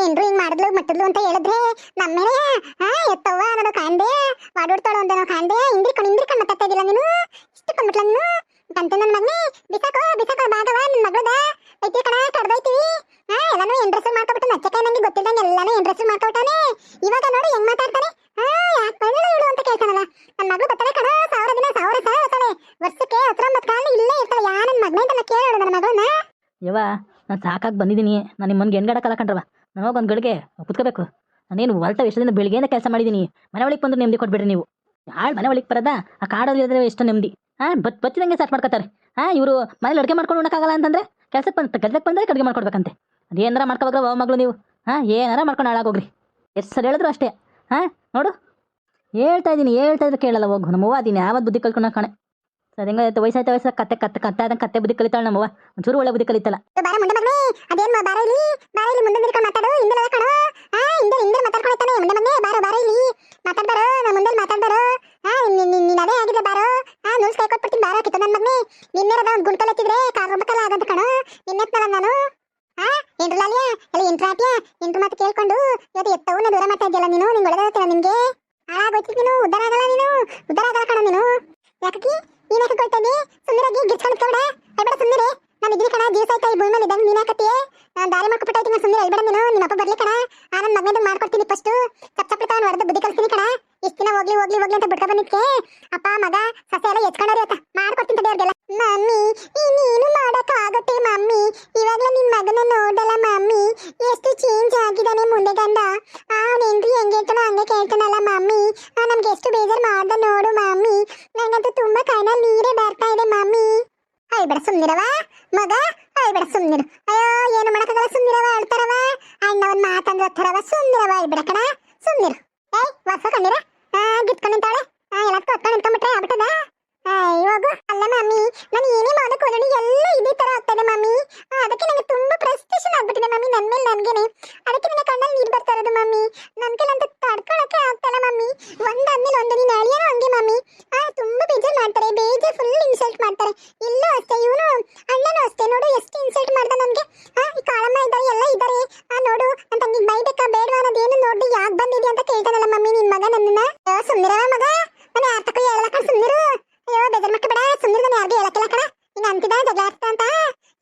ಹೆಂಡ್ರು ಹಿಂಗ್ ಮಾಡಿದ್ಲು ಮಟ್ಟಿದ್ಲು ಅಂತ ಹೇಳಿದ್ರೆ ನಮ್ಮೇಲೆ ಎತ್ತವ್ವ ಅನ್ನೋದು ಕಾಂಡೆ ವಾಡೋಡ್ತಾಳು ಅಂತ ನಾವು ಕಾಂಡೆ ಇಂದ್ರಿಕೊಂಡು ಮಾತಾಡ್ತಾ ಇದ್ದಿಲ್ಲ ನೀನು ಇಷ್ಟು ಕಂಬಿಟ್ಲ ನೀನು ಕಂತೆ ನನ್ನ ಮಗನೇ ಬಿಸಾಕೋ ಭಾಗವ ನನ್ನ ಮಗಳದ ಐತಿ ಕಣ ಕಡ್ದೈತಿವಿ ಎಲ್ಲಾನು ಎಂಡ್ರೆಸ್ ಮಾಡ್ಕೊಬಿಟ್ಟು ನಚ್ಚಕಾಯಿ ನಂಗೆ ಗೊತ್ತಿಲ್ದಂಗೆ ಎಲ್ಲಾನು ಎಂಡ್ರೆಸ್ ಮಾಡ್ಕೊಬಿಟ್ಟಾನೆ ಇವಾಗ ನೋಡಿ ಹೆಂಗ್ ಮಾತಾಡ್ತಾನೆ ಯಾಕೆ ಬಂದಿಲ್ಲ ಇವಳು ಅಂತ ಕೇಳ್ತಾನಲ್ಲ ನನ್ನ ಮಗಳು ಬರ್ತಾಳೆ ಕಣ 1000 ದಿನ 1000 ಸಲ ಇರ್ತಾಳೆ ವರ್ಷಕ್ಕೆ 19 ಕಾಲ ಇಲ್ಲೇ ಇರ್ತಾಳೆ ಯಾ ನನ್ನ ಮಗನೇ ಅಂತ ಕೇಳೋಣ ನನ್ನ ಮಗಳನ್ನ ಯವ್ವ ನಾನು ಸಾಕಾಗಿ ಬಂದಿದ್ದೀನಿ ನಾನು ನಿಮ್ಮನ್ಗೆ ಹೆಣ್ಗಾಡಕ್ಕಲ್ಲ ಕಣ್ರವ ನಮಗೆ ಒಂದು ಗಳಿಗೆ ಕುತ್ಕೋಬೇಕು ನಾನೇನು ಹೊಲ್ಟ ಎಷ್ಟದಿಂದ ಬೆಳಿಗ್ಗೆಯಿಂದ ಕೆಲಸ ಮಾಡಿದ್ದೀನಿ ಮನೆ ಒಳಗೆ ಬಂದು ನೆಮ್ಮದಿ ಕೊಟ್ಬಿಡ್ರಿ ನೀವು ಯಾಳು ಮನೆ ಒಳಗೆ ಬರೋದಾ ಆ ಕಾಡಲ್ಲಿ ಇದ್ರೆ ಎಷ್ಟು ನೆಮ್ಮದಿ ಬಚ್ಚಿದಂಗೆ ಸಾಟ್ ಮಾಡ್ಕೊತಾರೆ ಇವರು ಮನೇಲಿ ಅಡುಗೆ ಮಾಡ್ಕೊಂಡು ಉಣ್ಣಕ್ಕಾಗಲ್ಲ ಅಂತಂದರೆ ಕೆಲ್ಸಕ್ಕೆ ಬಂದರೆ ಅಡುಗೆ ಮಾಡ್ಕೊಡ್ಬೇಕಂತೆ ಅದೇನಾರ ಮಾಡ್ಕೋಬೇಕ್ರ ಮಗಳು ನೀವು ಏನಾರ ಮಾಡ್ಕೊಂಡು ಹಾಳಾಗೋಗ್ರಿ ಎಷ್ಟು ಸಲ ಹೇಳಿದ್ರು ಅಷ್ಟೇ ನೋಡು ಹೇಳ್ತಾ ಇದ್ರೆ ಕೇಳಲ್ಲ ಹೋಗು ನಮ್ಮವ್ವ ಅದೀನಿ ಯಾವತ್ತು ಬುದ್ಧಿ ಕಲ್ತ್ಕೊಂಡ ಕಣೆ ಸರ್ ಹೆಂಗಾಯ್ತು ವಯಸ್ಸಾಯ್ತು ಕತ್ತೆ ಬುದ್ಧಿ ಕಲಿತಾಳೆ ನಮ್ಮವ್ವ ಒಂಚೂರು ಒಳ್ಳೆ ಬುದ್ಧಿ ಕಲಿತಲ್ಲ ಬಾರ ಮುಂದೆ ಮಗನೇ ಅದೇನ್ ಬಾರ ಇಲ್ಲಿ ಮುಂದೆ ನಿಂತ್ಕೊಂಡು ಮಾತಾಡು ಹಿಂದೆ ಕಣೋ ಹಿಂದೆ ಮಾತಾಡ್ಕೊಳ್ತಾನೆ ಮುಂದೆ ಮಗನೇ ಬಾರೋ ಇಲ್ಲಿ ಮಾತಾಡ್ಬಾರೋ ನಾ ಮುಂದೆ ಮಾತಾಡ್ಬಾರೋ ನೀನ್ ಅದೇ ಆಗಿದೆ ಬಾರೋ ನೂಲ್ಸ್ ಕೈ ಕೊಟ್ಬಿಡ್ತೀನಿ ಬಾರೋ ಕಿತ್ತ ನನ್ನ ಮಗನೇ ನಿನ್ನೆರದ ಒಂದು ಗುಂಡ್ಕಲ್ ಎತ್ತಿದ್ರೆ ಕಾರೊಬ್ಬಕಲ್ಲ ಆಗಂತ ಕಣೋ ನಿನ್ನೆತ್ತಲ್ಲ ನಾನು ಎಂಟ್ರಲಾಲಿಯಾ ಎಲ್ಲ ಎಂಟ್ರಾಟಿಯಾ ಎಂಟ್ರ ಮಾತು ಕೇಳ್ಕೊಂಡು ಇವತ್ತು ಎತ್ತವನ್ನ ದೂರ ಮಾಡ್ತಾ ಇದ್ಯಲ್ಲ ನೀನು ನಿಂಗೆ ಒಳ್ಳೆದಾಗ್ತಿಲ್ಲ ನಿಮ್ಗೆ ಹಾಳಾಗೋಯ್ತು ನೀನು ಉದ್ದಾರ ಆಗಲ್ಲ ಕಣ ನೀನು ಯಾಕೆ ನೀನ್ ಯಾಕೆ ಕೊಳ್ತಾನೆ ಸುಂದರಾಗಿ ಗಿಚ್ಕೊಂಡು ಕೇಳ ಹೇಳ್ಬೇಡ ಸುಂದರಿ ನಾನು ಇದ್ದೀನಿ ಕಣ ದಿವಸ ಆಯ್ತಾ ಈ ಭೂಮಿ ಮೇಲೆ ಇದ್ದಂಗೆ ನೀನ್ ಹಾಕತ್ತೀಯ ನಾನು ದಾರಿ ಮಾಡ್ಕೊಬಿಟ್ಟೈತಿ ನಾನು ಸುಂದರ ಹೇಳ್ಬೇಡ ನೀನು ನಿಮ್ಮ ಅಪ್ಪ ಬರ್ಲಿ ಕಣ ನನ್ನ ಮಗನ ಮಾಡ್ಕೊಡ್ತೀನಿ ಫಸ್ಟ್ ಚಪ್ಪಲಿ ತಗೊಂಡು ಹೊಡೆದು ಬುದ್ಧಿ ಕಲ್ಸ್ತೀನಿ ಕಣ ಇಷ್ಟು ದಿನ ಹೋಗ್ಲಿ ಅಂತ ಬಿಡ್ಕೊ ಬಂದಿದ್ಕೆ ಅಪ್ಪ ಮಗ ಸಸೆ ಎಲ್ಲ ಎಚ್ಕೊಂಡ್ರಿ ಆತ ಮಾಡ್ಕೊಡ್ತೀನಿ ತಡಿ ಅವ್ರಿಗೆಲ್ಲ ಮಮ್ಮಿ ನೀನು ಮಾಡೋಕ್ಕಾಗತ್ತೆ ಮಮ್ಮಿ ಇವಾಗಲೇ ನಿನ್ ಮಗನ ನೋಡಲ್ಲ ಮಮ್ಮಿ ಎಷ್ಟು ಚೇಂಜ್ ಆಗಿದ್ದಾನೆ ಮುಂದೆ ಗಂಡ ಅವನೇನ್ರಿ ಹೆಂಗೆ ಹೇಳ್ತಾನೋ ಹಂಗೆ ಕೇಳ್ತಾನಲ್ಲ ಮಮ್ಮಿ ನಮ್ಗೆ ಎಷ್ಟು ಬೇಜಾರು ಮಾಡ್ದ ನೋಡು ಮಮ್ಮಿ ನನಗಂತೂ ತುಂಬಾ ಕೈನಲ್ಲಿ ನೀರೇ ಬರ್ತಾ ಇದೆ ಮಮ್ಮಿ ಅಯ್ಬೇಡ ಸುಮ್ನಿರವ ಮಗ ಅಯ್ಬೇಡ ಸುಮ್ನಿರು ಅಯ್ಯೋ ಏನು ಮಾಡಕ್ಕಾಗಲ್ಲ ಸುಮ್ನಿರವ ಅಳ್ತಾರವ ಅಣ್ಣ ಒಂದ್ ಮಾತಂದ್ರೆ ಥರವ ಸುಮ್ನಿರವ ಅಯ್ಬೇಡ ಕಣ ಸುಮ್ನಿರು ವರ್ಷ ಕಂಡಿರ ಗಿತ್ಕೊಂಡು ನಿಂತಾಳೆ ಎಲ್ಲದಕ್ಕೂ ಹೊತ್ಕೊಂಡು ನಿಂತ್ಕೊಂಡ್ಬಿಟ್ರೆ ಆಗ್ಬಿಟ್ಟದ ಇವಾಗ ಅಲ್ಲ ಮಮ್ಮಿ ನಾನು ಏನೇ ಮಾಡೋಕೆ ಹೋದಣಿ ಎಲ್ಲ ಇದೇ ತರ ಆಗ್ತದೆ ಮಮ್ಮಿ ಅದಕ್ಕೆ ನನಗೆ ತುಂಬಾ ಫ್ರಸ್ಟ್ರೇಷನ್ ಆಗ್ಬಿಟ್ಟಿದೆ ಮಮ್ಮಿ ನನ್ನ ಮೇಲೆ ನನ್ಗೇನೆ ಅದಕ್ಕೆ ನನ್ನ ಕಣ್ಣಲ್ಲಿ ನೀರು ಬರ್ತಾ ಇರೋದು ಮಮ್ಮಿ ನನ್ನ ಕೈಲಂತೂ ತಡ್ಕೊಳಕ್ಕೆ ಆಗ್ತಲ್ಲ ಮಮ್ಮಿ ಒಂದಾದ್ಮೇಲೆ ಒಂದು ನೀನು ಅಳಿಯೋನು ಹಂಗೆ ಮಮ್ಮಿ ತುಂಬಾ ಬೇಜಾರು ಮಾಡ್ತಾರೆ ಬೇಜಾರು ಫುಲ್ ಇನ್ಸಲ್ಟ್ ಮಾಡ್ತಾರೆ ಇಲ್ಲೂ ಅಷ್ಟೇ ಇವನು ಅಣ್ಣನೂ ಅಷ್ಟೇ ನೋಡು ಎಷ್ಟು ಇನ್ಸಲ್ಟ್ ಮಾಡ್ದ ನನಗೆ ಈ ಕಾಳಮ್ಮ ಇದ್ದಾರೆ ಎಲ್ಲ ಇದ್ದಾರೆ ನೋಡು ನನ್ನ ತಂಗಿಗೆ ಬೈಬೇಕಾ ಬೇಡವಾ ಅನ್ನೋದೇನು ನೋಡಿ ಯಾಕೆ ಬಂದಿದೆ ಅಂತ ಕೇಳ್ತಾನಲ್ಲ ಮಮ್ಮಿ ನಿನ್ ಮಗ ನನ್ನನ್ನ ಸುಂದರವ ಮಗ ನಾನು ಯಾರ ತಕ್ಕ ಹೇಳಕ್ಕ ಸುಂದರು ಅಯ್ಯೋ ಬೇಜಾರು ಮಾಡ್ಕೋಬೇಡ ಸುಂದರ ನಾನು ಯಾರಿಗೂ ಹೇಳಕ್ಕಿಲ್ಲ ಕಣ ನೀನು ಅಂತಿದ್ದ ಜಗಳ ಆಗ್ತಾ ಅಂತ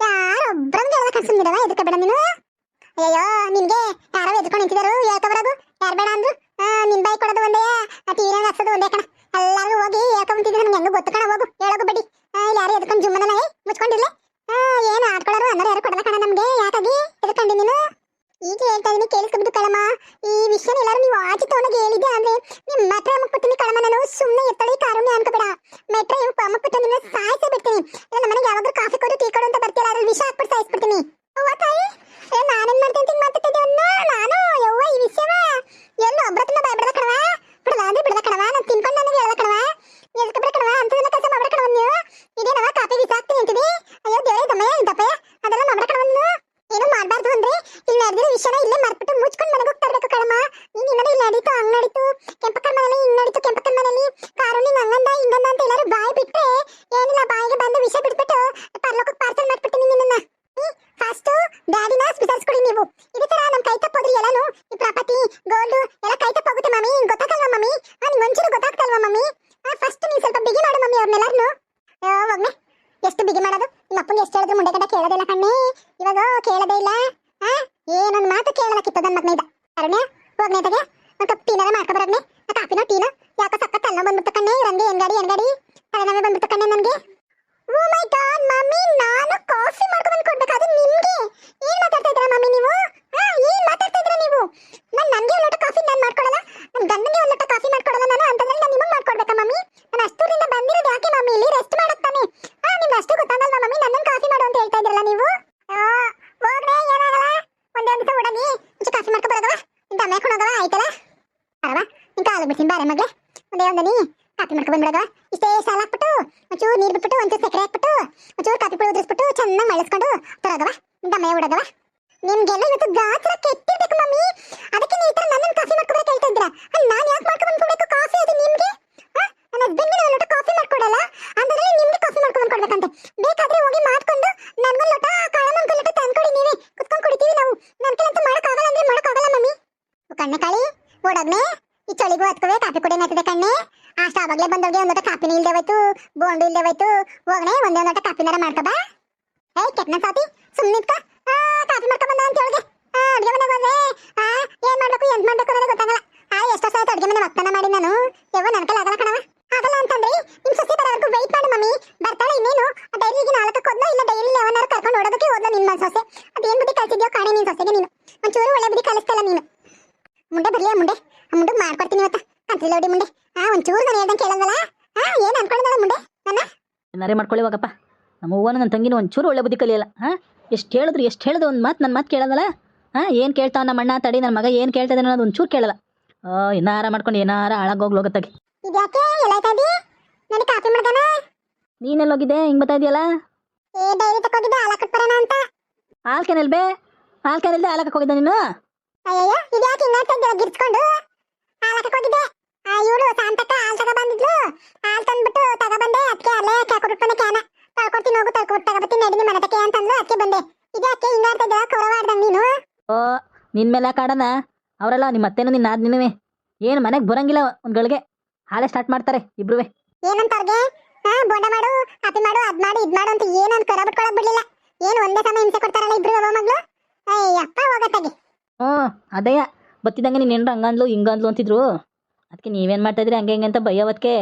ಯಾರೊಬ್ಬರಂಗೆ ಹೇಳಕ್ಕ ಸುಂದರವ ಎದಕ್ಕೆ ಬೇಡ ನೀನು ಅಯ್ಯೋ ನಿನ್ಗೆ ಯಾರೋ ಎದ್ಕೊಂಡು ನಿಂತಿದ್ದಾರು ಹೇಳ್ಕೊಬರೋದು ಯಾರು ಬೇಡ ಅಂದ್ರು ನಿನ್ ಬೈ ಕೊಡೋದು ಒಂದೇ ತೀರಂಗ ಹಾಕ್ಸೋದು ಒಂದೇ ಕಣ ಎಲ್ಲಾರು ಹೋಗಿ ಹೇಳ್ಕೊಂತಿದ್ರೆ ನನ್ಗೆ ಹೆಂಗ ಗೊತ್ತು ಕಣ ಹೋಗು ಹೇಳೋಗು ಬಡ್ಡಿ ಯಾರು ಎದ್ಕೊಂಡು ಜುಮ್ಮನ ಮುಚ್ಕೊಂಡಿರ್ಲಿ ಏನು ಆಡ್ಕೊಳ್ಳೋರು ಅನ್ನೋರು ಯಾರು ಕೊಡಲ್ಲ ಕಣ ನಮ್ಗೆ ಯಾಕಾಗಿ ಎದ್ಕೊಂಡಿ ನೀನು ಈಗ ಹೇಳ್ತಾ ಇದೀನಿ ಕೇಳಿಸ್ಕೊಬಿಟ್ಟು ಕಳಮ್ಮ ಈ ವಿಷಯನ ಎಲ್ಲರೂ ನೀವು ಆಚೆ ತಗೊಂಡಾಗ ಹೇಳಿದ್ದೆ ಅಂದ್ರೆ ನಿಮ್ಮ ಮೆಟ್ರೋ ಅಮ್ಮಕ್ಬಿಡ್ತೀನಿ ಕಳಮ್ಮ ನಾನು ಸುಮ್ಮನೆ ಎತ್ತಳಿ ಕಾರುಣ್ಯ ಅನ್ಕೋಬೇಡ ಮೆಟ್ರೋ ಅಮ್ಮಕ್ಬಿಟ್ಟು ನಿನ್ನ ಸಾಯಿಸೇ ಬಿಡ್ತೀನಿ ಇಲ್ಲ ನಮ್ಮನೆಗೆ ಯಾವಾಗಲೂ ಕಾಫಿ ಕೊಡು ಟೀ ಕೊಡು ಅಂತ ಬರ್ತೀರ ಅದ್ರಲ್ಲಿ ವಿಷ ಹಾಕ್ಬಿಟ್ಟು ಸಾಯಿಸ್ಬಿಡ್ತೀನಿ ಅವ್ವ ತಾಯಿ ನಾನೇನ್ ಮಾಡ್ತೀನಿ ತಿಂಗ್ ಮಾತಾಡ್ತಿದ್ದೆ ನಾನು ಯವ್ವ ಈ ವಿಷಯವ ಎಲ್ಲೋ ಒಬ್ರತನ ಬಾಯ್ಬಿಡದ ಕಣವ ಬಿಡಲ್ಲ ಅಂದ್ರೆ ಬಿಡದ ಕಣವ ನಾನು ತಿನ್ಕೊಂಡು ನನಗೆ ಹೇಳದ ಕಣವ ಎದ್ಕೊಬಿಡ ಕಣವ ಅಂತದನ್ನ ಕೆಲಸ ಮಾಡ್ಬಿಡ ಕಣವ ನೀವು ಇದೇನವ ಕಾಫಿ ವಿಷ ಹಾಕ್ತೀನಿ ಅಂತಿದಿ ಅಯ್ಯೋ ದೇವರೇ ದಮ್ಮಯ್ಯ ಅದೆಲ್ಲ ಮಾಡ್ಬಿಡ ಕಣವನ್ನು ಏನು ಮಾಡಬಾರ್ದು ಅಂದ್ರೆ ಇಲ್ಲಿ ನಡೆದಿರೋ ವಿಷಯನ ಇಲ್ಲೇ ಮರ್ಬಿಟ್ಟು ಮುಚ್ಕೊಂಡು ಮನೆಗೆ ಹೋಗ್ತಾ ಇರ್ಬೇಕು ಕಣಮ್ಮ ನೀನ್ ಇನ್ನೊಂದು ಇಲ್ಲಿ ನಡೀತು ಹಂಗ್ ನಡೀತು ಕೆಂಪಕ್ಕನ ಮನೇಲಿ ಹಿಂಗ್ ನಡೀತು ಕೆಂಪಕ್ಕನ ಮನೇಲಿ ಕಾರುಣಿ ಹಂಗಂದ ಹಿಂಗಂದ ಅಂತ ಎಲ್ಲರೂ ಬಾಯಿ ಬಿಟ್ರೆ ಏನಿಲ್ಲ ಬಾಯಿಗೆ ಬಂದು ವಿಷಯ ಬಿಟ್ಬಿಟ್ಟು ಪರ್ಲೋಕಕ್ಕೆ ಪಾರ್ಸಲ್ ಮಾಡ್ಬಿಡ್ತೀನಿ ನಿನ್ನ ಫಸ್ಟ್ ಡ್ಯಾಡಿನ ಬಿಸಾರಿಸ್ಕೊಡಿ ನೀವು ಇದೇ ತರ ನಮ್ ಕೈ ತಪ್ಪೋದ್ರಿ ಎಲ್ಲಾನು ಈ ಪ್ರಾಪರ್ಟಿ ಗೋಲ್ಡ್ ಎಲ್ಲ ಕೈ ತಪ್ಪೋಗುತ್ತೆ ಮಮ್ಮಿ ಗೊತ್ತಾಗಲ್ವಾ ಮಮ್ಮಿ ನಿಮ್ಗೆ ಒಂಚೂರು ಗೊತ್ತಾಗ್ತಲ್ವಾ ಮಮ್ಮಿ ಫಸ್ಟ್ ನೀನ್ ಸ್ವಲ್ಪ ಬಿಗಿ ಮಾಡು ಮಮ್ಮಿ ಅವ್ರನ್ನೆಲ್ಲಾರು ಹೋಗ್ನೆ ಎಷ್ಟು ಬಿಗಿ ಮಾಡೋದು ನಿಮ್ಮ ಅಪ್ಪಂಗೆ ಎಷ್ಟು ಹೇಳಿದ್ರು ಮುಂದೆ ಗಂಡ ಕೇಳೋದಿಲ್ಲ ಕಣ್ಣೆ ಇವಾಗ ಕೇಳೋದೇ ಇಲ್ಲ ಏನೊಂದು ಮಾತು ಕೇಳಲಕ್ಕಿತ್ತು ನನ್ನ ಮಗನಿಂದ ಅರುಣ್ಯ ಹೋಗ್ನೇತಾಗೆ ಒಂದು ಕಪ್ ಟೀನಾರ ಮಾಡ್ಕೊಬರಗ್ನೆ ಕಾಫಿನೋ ಟೀನೋ ಯಾಕೋ ಸಕ್ಕ ತನ್ನ ಬಂದ್ಬಿಡ್ತು ಕಣ್ಣೆ ರಂಗೆ ಎನ್ಗಾಡಿ ತಲೆನವೇ ಬಂದ್ಬಿಡ್ತು ಕಣ್ಣೆ ನನಗೆ ಓ ಮೈ ಗಾಡ್ ಮಮ್ಮಿ ನಾನು ಕಾಫಿ ಮಾಡ್ಕೊಂಡು ಕೊಡ್ಬೇಕಾದ್ರೆ ನಿಮ್ಗೆ ಏನ್ ಮಾತಾಡ್ತಾ ಇದ್ದೀರಾ ಮಮ್ಮಿ ನೀವು ಏನ್ ಮಾತಾಡ್ತಾ ಇದ್ದೀರಾ ನೀವು ನನಗೆ ಒಂದು ಲೋಟ ಕಾಫಿ ನಾನು ಮಾಡ್ಕೊಡಲ್ಲ ನನ್ನ ಗಂಡನಿಗೆ ಒಂದು ಲೋಟ ಕಾಫಿ ಮಾಡ್ಕೊಡಲ್ಲ ನಾನು ಅಂತಂದ್ರೆ ನಾನು ನಿಮಗೆ ಮಾಡ್ಕೊಡ್ಬೇಕಾ ಮಮ್ಮಿ ನಾನು ಅಷ್ಟೂರಿಂದ ಬಂದಿರೋದು ಯಾಕೆ ಮಮ್ಮಿ ಇಲ್ಲಿ ರೆಸ್ಟ್ ಮಾಡಕ್ ತಾನೆ ನಿಮ್ಗೆ ಅಷ್ಟು ಗೊತ್ತಾಗಲ್ವಾ ಮಮ್ಮಿ ನನ್ನನ್ನು ಕಾಫಿ ಮಾಡು ಅಂತ ಹೇಳ್ತಾ ಇದ್ರಲ್ಲ ನೀವು ಹೋಗ್ರೆ ಏನಾಗಲ್ಲ ಒಂದೇ ದಿವಸ ಹುಡುಗಿ ಮುಂಚೆ ಕಾಫಿ ಮಾಡ್ಕೊಬರೋದವ ಇಂತ ಅಮ್ಮ ಹಾಕೊಂಡೋಗವ ಆಯ್ತಲ್ಲ ಅರವ ನಿನ್ ಕಾಲು ಬಿಡ್ತೀನಿ ಬಾರೆ ಮಗ್ಲೆ ಒಂದೇ ನೀ ಕಾಫಿ ಮಾಡ್ಕೊ ಬಂದ್ಬಿಡೋದವ ಇಷ್ಟೇ ಸಾಲ ಹಾಕ್ಬಿಟ್ಟು ಒಂಚೂರು ನೀರು ಬಿಟ್ಬಿಟ್ಟು ಒಂಚೂರು ಸಕ್ಕರೆ ಹಾಕ್ಬಿಟ್ಟು ಒಂಚೂರು ಕಾಫಿ ಪುಡಿ ಉದುರಿಸ್ಬಿಟ್ಟು ಚೆನ್ನಾಗಿ ಮಳಿಸ್ಕೊಂಡು ತರೋದವ ಇಂತ ಅಮ್ಮ ಹುಡುಗವ ನಿಮ್ಗೆಲ್ಲ ಇವತ್ತು ಗಾತ್ರ ಕೆಟ್ಟಿರ್ಬೇಕು ಮಮ್ಮಿ ಅದಕ್ಕೆ ನೀವು ಈ ತರ ನನ್ನನ್ನು ಕಾಫಿ ಮಾಡ್ಕೊಬರಕ್ಕೆ ಹೇಳ್ತಾ ಇದ್ದೀರಾ ನಾನು ಯಾಕೆ ಮಾಡ್ಕೊಂಡು ಬಂದ್ಕೊಡ್ಬೇಕು ಕಾಫಿ ಅದು ನಿಮ್ಗೆ ನನ್ನ ಹಸ್ಬೆಂಡ್ಗೆ ಒಂದು ಲೋಟ ಕಾಫಿ ಮಾಡ್ಕೊಡಲ್ಲ ಅಂತಂದ್ರೆ ನಿಮ್ಗೆ ಕಾಫಿ ಮಾಡ್ಕೊಂಡು ಕೊಡ್ಬೇಕಂತೆ ಬೇಕಾದ್ರೆ ಹೋಗಿ ಮಾಡ್ಕೊಂಡು ನನ್ಗೊಂದು ಲೋಟ ಕಾಳಮ್ಮನ ಲೋಟ ತಂದ್ಕೊಡಿ ನೀವೇ ಕುತ್ಕೊಂಡು ಕುಡಿತೀವಿ ನಾವು ನನ್ನ ಕೈಲಂತೂ ಮಾಡೋಕ್ಕಾಗಲ್ಲ ಅಂದ್ರೆ ಏನ್ ಮಾಡಕ್ಕಾಗಲ್ಲ ಮಮ್ಮಿ. ಕಣ್ಣೆ ಕಾಳಿ ಓಡೋಗ್ನೆ ಈ ಚಳಿಗೂ ಹತ್ಕವೆ ಕಾಫಿ ಕುಡಿಯೋಣ ಆಯ್ತದೆ ಕಣ್ಣೆ. ಅಷ್ಟ ಆವಾಗ್ಲೇ ಬಂದವ್ರಿಗೆ ಒಂದೊಟ ಕಾಪಿನ ಇಲ್ದೆ ಹೋಯ್ತು, ಬೋಂಡು ಇಲ್ದೆ ಹೋಯ್ತು. ಹೋಗ್ನೆ ಒಂದೇ ಒಂದೊಟ ಕಾಪಿನಾರ ಮಾಡ್ಕೊ ಬಾ. ಕೆಟ್ನ ಸಾತಿ ಸುಮ್ಮನೆ ನಿಂತ್ಕ. ಕಾಫಿ ಮಾಡ್ಕೊ ಬಂದ ಅಂತ ಹೇಳಿದೆ. ಅಡ್ಗೆ ಮನೆಗೆ ಹೋದ್ರೆ ಏನ್ ಮಾಡ್ಬೇಕು ಎಂತ ಮಾಡ್ಬೇಕು ಅನ್ನೋದೇ ಗೊತ್ತಾಗಲ್ಲ. ಎಷ್ಟೋ ಸಲ ಅಡ್ಗೆ ಮನೆ ಒತ್ತನ ಮಾಡಿ ನಾನು ಯಾವ ನನ್ನ ಕೈಲಿ ಆಗಲ್ಲ ಕಣವ. ಆಗಲ್ಲ ಅಂತಂದ್ರೆ ನಿಮ್ ಸೊಸೆ ಬರೋವರೆಗೂ ವೆಯ್ಟ್ ಮಾಡು ಮಮ್ಮಿ. ಬರ್ತಾಳೆ ಇನ್ನೇನು. ಡೈರಿಗೆ 4ಕ್ಕೆ ಹೋದ್ಲೋ ಇಲ್ಲ ಡೈರಿ 11 ಕರ್ಕೊಂಡು ಓಡೋದಕ್ಕೆ ಹೋದ್ಲ ನಿನ್ ಮನ್ ಸೊಸೆ. ಅದೇನ್ ಬುದ್ಧಿ ಕಲ್ಸಿದ್ಯೋ ಕಾಣೆ ನಿನ್ ಸೊಸೆಗೆ ನೀನು. ಒಂಚೂರು ಒಳ್ಳೆ ಬುದ್ಧಿ ಕಲಿಸ್ತಲ್ಲ ನೀನು. ಮುಂಡೆ ಬರ್ಲಿಯಾ ಮುಂಡೆ. ಮುಂಡೆ ಮಾಡ್ಕೊಡ್ತೀನಿ ಇವತ್ತ ಕಂತ್ರಿ ಲೌಡಿ ಮುಂಡೆ. ಒಂಚೂರು ನಾನು ಹೇಳ್ದಂಗೆ ಕೇಳಲ್ವಲ್ಲ. ಏನ್ ಅನ್ಕೊಂಡಿದ್ದಾಳ ಮುಂಡೆ ನನ್ನ. ಏನಾರೇ ಮಾಡ್ಕೊಳ್ಳಿ ಹೋಗಪ್ಪ. ನಮ್ಮ ಅವ್ವನ ನನ್ನ ತಂಗಿನ ಒಂಚೂರು ಒಳ್ಳೆ ಬುದ್ಧಿ ಕಲಿಯಲ್ಲ. ಎಷ್ಟು ಹೇಳಿದ್ರು ಒಂದು ಮಾತು ನನ್ನ ಮಾತು ಕೇಳೋದಲ್ಲ. ಏನು ಕೇಳ್ತಾವ ನಮ್ಮ ಅಣ್ಣ ತಡಿ ನನ್ನ ಮಗ ಏನು ಕೇಳ್ತಾ ಇದ್ದಾನೆ ಅನ್ನೋದು ಒಂಚೂರು ಕೇಳಲ್ಲ. ಏನಾರ ಮಾಡ್ಕೊಂಡು ಏನಾರ ಹಾಳಾಗೋಗ್ಲು ಹೋಗತ್ತಾಗಿ. ಇದ್ಯಾಕೆ ಎಲ್ಲಾಯ್ತಾ ಇದ್ದೀ? ನನಗೆ ಕಾಫಿ ಮಾಡ್ದಾನ. ನೀನೆಲ್ಲ ಹೋಗಿದ್ದೆ ಹಿಂಗೆ ಬರ್ತಾ ಇದೆಯಲ್ಲ. ಡೈರಿ ತಕೋಗಿದ್ದೆ ಹಾಲು ಹಾಕಟ್ಬರೋಣ ಅಂತ. ಹಾಲು ಕ್ಯಾನಲ್ಬೇ ಹಾಲು ಕ್ಯಾನಲ್ದೆ ಹಾಲು ಹಾಕಕ್ಕೆ ಹೋಗಿದ್ದೆ ನೀನು. ಅಯ್ಯಯ್ಯೋ ಇದ್ಯಾಕೆ ಹಿಂಗಾಗ್ತಾ ಇದ್ದೀರ ಗಿರ್ಸ್ಕೊಂಡು. ಹಾಲು ಹಾಕಕ್ಕೆ ಹೋಗಿದ್ದೆ. ಇವಳು ಶಾಂತಕ್ಕ ಹಾಲು ತಗೊಬಂದಿದ್ಲು. ಹಾಲು ತಂದ್ಬಿಟ್ಟು ತಗೊಬಂದೆ. ಅದಕ್ಕೆ ಅಲ್ಲೇ ಕೊಟ್ಬಿಟ್ಟನೆ ಕ್ಯಾನ ತಳ್ಕೊಡ್ತೀನಿ ಹೋಗು ತಳ್ಕೊಟ್ಟು ತಗೊಬತ್ತೀನಿ ನಡೀನಿ ಮನತಕ್ಕೆ ಅಂತಂದ್ಲು. ಅದಕ್ಕೆ ಬಂದೆ. ಇದ್ಯಾಕೆ ಹಿಂಗಾಗ್ತಾ ಇದ್ದೀರ ಕೌರವ ಆಡ್ದಂಗೆ ನೀನು. ನಿನ್ನ ಮೇಲೆ ಕಾಡೋಣ ಅವರೆಲ್ಲ ನಿಮ್ಮ ಅತ್ತೆನೂ ನಿನ್ನ ಆದ್ನಿನುವೆ ಏನು ಮನೆಗೆ ಬರಂಗಿಲ್ಲ. ಒಂದು ಗಳಿಗೆ ಹಾಲೇ ಸ್ಟಾರ್ಟ್ ಮಾಡ್ತಾರೆ ಇಬ್ರುವೆ. ಏನಂತ ಅವ್ರಿಗೆ ಬೋಂಡ ಮಾಡು ಕಾಪಿ ಮಾಡು ಅದ್ ಮಾಡು ಇದ್ ಮಾಡು ಅಂತ ಏನಂತ ಕರ ಬಿಟ್ಕೊಳಕ್ ಬಿಡ್ಲಿಲ್ಲ. ಏನು ಒಂದೇ ಸಮಯ ಹಿಂಸೆ ಕೊಡ್ತಾರಲ್ಲ ಇಬ್ರು ಒಬ್ಬ ಮಗ್ಳು. ಅಯ್ಯಪ್ಪ ಹೋಗತ್ತಾಗಿ. ಅದೇ ಬತ್ತಿದಂಗೆ ನೀನು ಏನಾರು ಹಂಗಂದ್ಲು ಹಿಂಗಂದ್ಲು ಅಂತಿದ್ರು. ಅದಕ್ಕೆ ನೀವೇನು ಮಾಡ್ತಾಯಿದ್ರಿ ಹಂಗೆ ಹಿಂಗೆ ಅಂತ ಬೈಯವತ್ಕೆ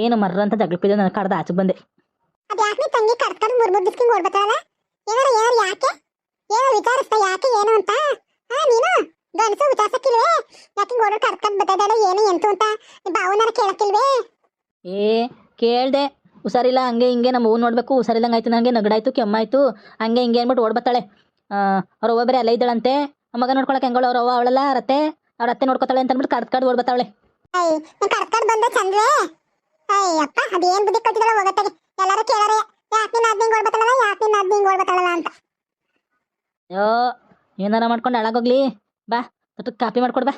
ಏನು ಮರ್ರ ಅಂತ ಜಗಳಪಿದ್ದೆ ನನ್ನ ಕಡ್ದ ಆಚೆಗೆ ಬಂದೆ. ಅದು ಯಾಕೆ ನೀ ತಂಗಿ ಕಡ್ಕೊಂಡು ಮೂರು ದಿಸ್ಕಿಂಗ್ ಓಡ್ಬತ್ತಾರಲ್ಲ. ಏನಾರು ಯಾಕೆ ಏನಾರು ವಿಚಾರಿಸ್ತಾ ಯಾಕೆ ಏನು ಅಂತ. ನೀನು ಗಂಡಸು ವಿಚಾರಿಸಕ್ಕಿಲ್ವೇ ಯಾಕೆ ಓಡೋದು ಕರ್ಕೊಂಡು ಬತ್ತಾಯಿದ್ದಾಳೆ ಏನು ಎಂತು ಅಂತ ಭಾವನಾರ ಕೇಳಕ್ಕಿಲ್ವೇ. ಕೇಳ್ದೆ ಹುಷಾರಿಲ್ಲ ಹಂಗೆ ಹಿಂಗೆ ನಮ್ಮ ಹೂ ನೋಡಬೇಕು ಹುಷಾರಿಲ್ಲಂಗೆ ಆಯ್ತು ನನಗೆ ನಗಡಾಯ್ತು ಕೆಮ್ಮಾಯ್ತು ಹಂಗೆ ಹಿಂಗೆ ಅಂದ್ಬಿಟ್ಟು ಓಡ್ಬತ್ತಾಳೆ. ಅವ್ರ ಅವ್ವ ಬೇರೆ ಅಲ್ಲೇ ಇದ್ದಾಳಂತೆ. ಮಗ ನೋಡ್ಕೊಳಕ್ಕೆ ಹೆಂಗಳು ಅವ್ರ ಅವ್ವ ಅವಳೆಲ್ಲ ಅವ್ರ ಅತ್ತೆ ನೋಡ್ಕೊತಾಳೆ ಅಂತ ಅಂದ್ಬಿಟ್ಟು ಕಡ್ದು ಓಡ್ಬತ್ತಾಳೆ. ಕರ್ಕೊಂಡು ಬಂದೆ ಚಂದ್ವೇ. ಅಯ್ಯಪ್ಪ ಅದೇನ್ ಬುದ್ಧಿ ಕೊಟ್ಟಿದ್ದಾಳೆ ಹೋಗತ್ತಾಗೆ. ಎಲ್ಲರೂ ಕೇಳಾರೆ ಯಾಕೆ ನೀನು ಅದ್ ಹಿಂಗೆ ಓಡ್ಬತ್ತಾಳಲ್ಲ ಯಾಕೆ ನೀನು ಅದ್ ಹಿಂಗೆ ಓಡ್ಬತ್ತಾಳಲ್ಲ ಅಂತ. ಏನಾರ ಮಾಡ್ಕೊಂಡು ಹಾಳಾಗೋಗ್ಲಿ ಬಾ ತೊಟ್ಟಕ್ಕೆ ಕಾಪಿ ಮಾಡ್ಕೊಡ್ ಬಾ.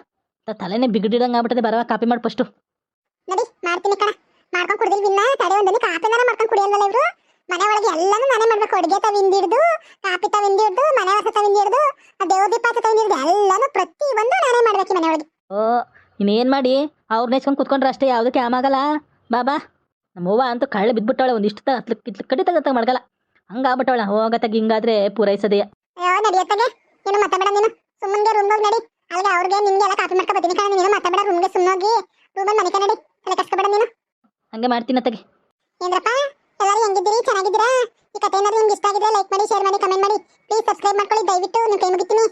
ತಲೆನೇ ಬಿಗಡಿದಂಗೆ ಆಗ್ಬಿಟ್ಟದೆ ಬರವಾ ಕಾಪಿ ಮಾಡಿ ಫಸ್ಟು. ನಡಿ ಮಾಡ್ತೀನಿ ಕಣ. ಮಾಡ್ಕೊಂಡು ಕುಡ್ದಿಲ್ ಬಿನ್ನ ತಡೆ ಒಂದನಿ ಕಾಪಿನಾರ ಮಾಡ್ಕೊಂಡು ಕುಡಿಯಲ್ವಲ್ಲ ಇವರು. ಮನೆ ಒಳಗೆ ಎಲ್ಲಾನು ನಾನೇ ಮಾಡ್ಬೇಕು. ಅಡುಗೆ ತವಿಂದಿಡ್ದು ಕಾಪಿ ತವಿಂದಿಡ್ದು ಮನೆ ಹೊಸ ತವಿಂದಿಡ್ದು ದೇವ್ರ ದೀಪ ತವಿಂದಿಡ್ದು ಎಲ್ಲಾನು ಪ್ರತಿ ಒಂದು ನಾನೇ ಮಾಡ್ಬೇಕು ಮನೆ ಒಳಗೆ. ಇನ್ನೇನು ಮಾಡಿ ಅವ್ರನ್ನ ನೆಚ್ಕೊಂಡು ಕುತ್ಕೊಂಡ್ರೆ ಅಷ್ಟೇ ಯಾವುದಕ್ಕೆ ಆಮಾಗಲ್ಲ. ಬಾ ನಮ್ಮವ್ವ ಅಂತೂ ಕಳ್ಳೆ ಬಿದ್ದುಬಿಟ್ಟವಳೆ ಒಂದಿಷ್ಟು ಇಟ್ಲು ಕಡಿ ತಗತ್ತಾಗ ಮಾಡ್ಕಲ್ಲ ಹಂಗಾಗ್ಬಿಟ್ಟವಳ. ಹೋಗತ್ತಾಗ ಹಿಂಗಾದ್ರೆ ಪೂರೈಸದೆಯ. ನಡಿಯತ್ತಾಗೆ ನೀನು ಮಾತಾಡ. ನೀನು ಸುಮ್ಮನೆ ರೂಮ್ಗೆ ಹೋಗಿ ನಡಿ. ಅಲ್ಲಿಗೆ ಅವ್ರಿಗೆ ನಿನ್ಗೆ ಎಲ್ಲ ಕಾಪಿ ಮಾಡ್ಕೊ ಬರ್ತೀನಿ ಕಣ. ನೀನು ಮಾತಾಡ ರೂಮ್ಗೆ ಸುಮ್ಮನೋಗಿ ರೂಮಲ್ಲಿ ಮನೆ ನಡಿ. ತಲೆ ಕಸ್ಕೊಬೇಡ ನೀನು. ಹಂಗೆ ಮಾಡ್ತೀನಿ ಅತ್ತಗೆ. ಏನ್ರಪ್ಪ ಎಲ್ಲರೂ ಹೆಂಗಿದ್ದೀರಿ ಚೆನ್ನಾಗಿದ್ದೀರಾ? ಈ ಕಥೆ ಏನಾದ್ರು ನಿಮ್ಗೆ ಇಷ್ಟ ಆಗಿದ್ರೆ ಲೈಕ್ ಮಾಡಿ ಶೇರ್ ಮಾಡಿ ಕಮೆಂಟ್ ಮಾಡಿ ಪ್ಲೀಸ್ ಸಬ್ಸ್ಕ್ರೈಬ್ ಮಾಡ್ಕೊಳ್ಳಿ ದಯವಿಟ್ಟು. ನಿಮ್ಮ ಕೈ ಮುಗಿತೀನಿ.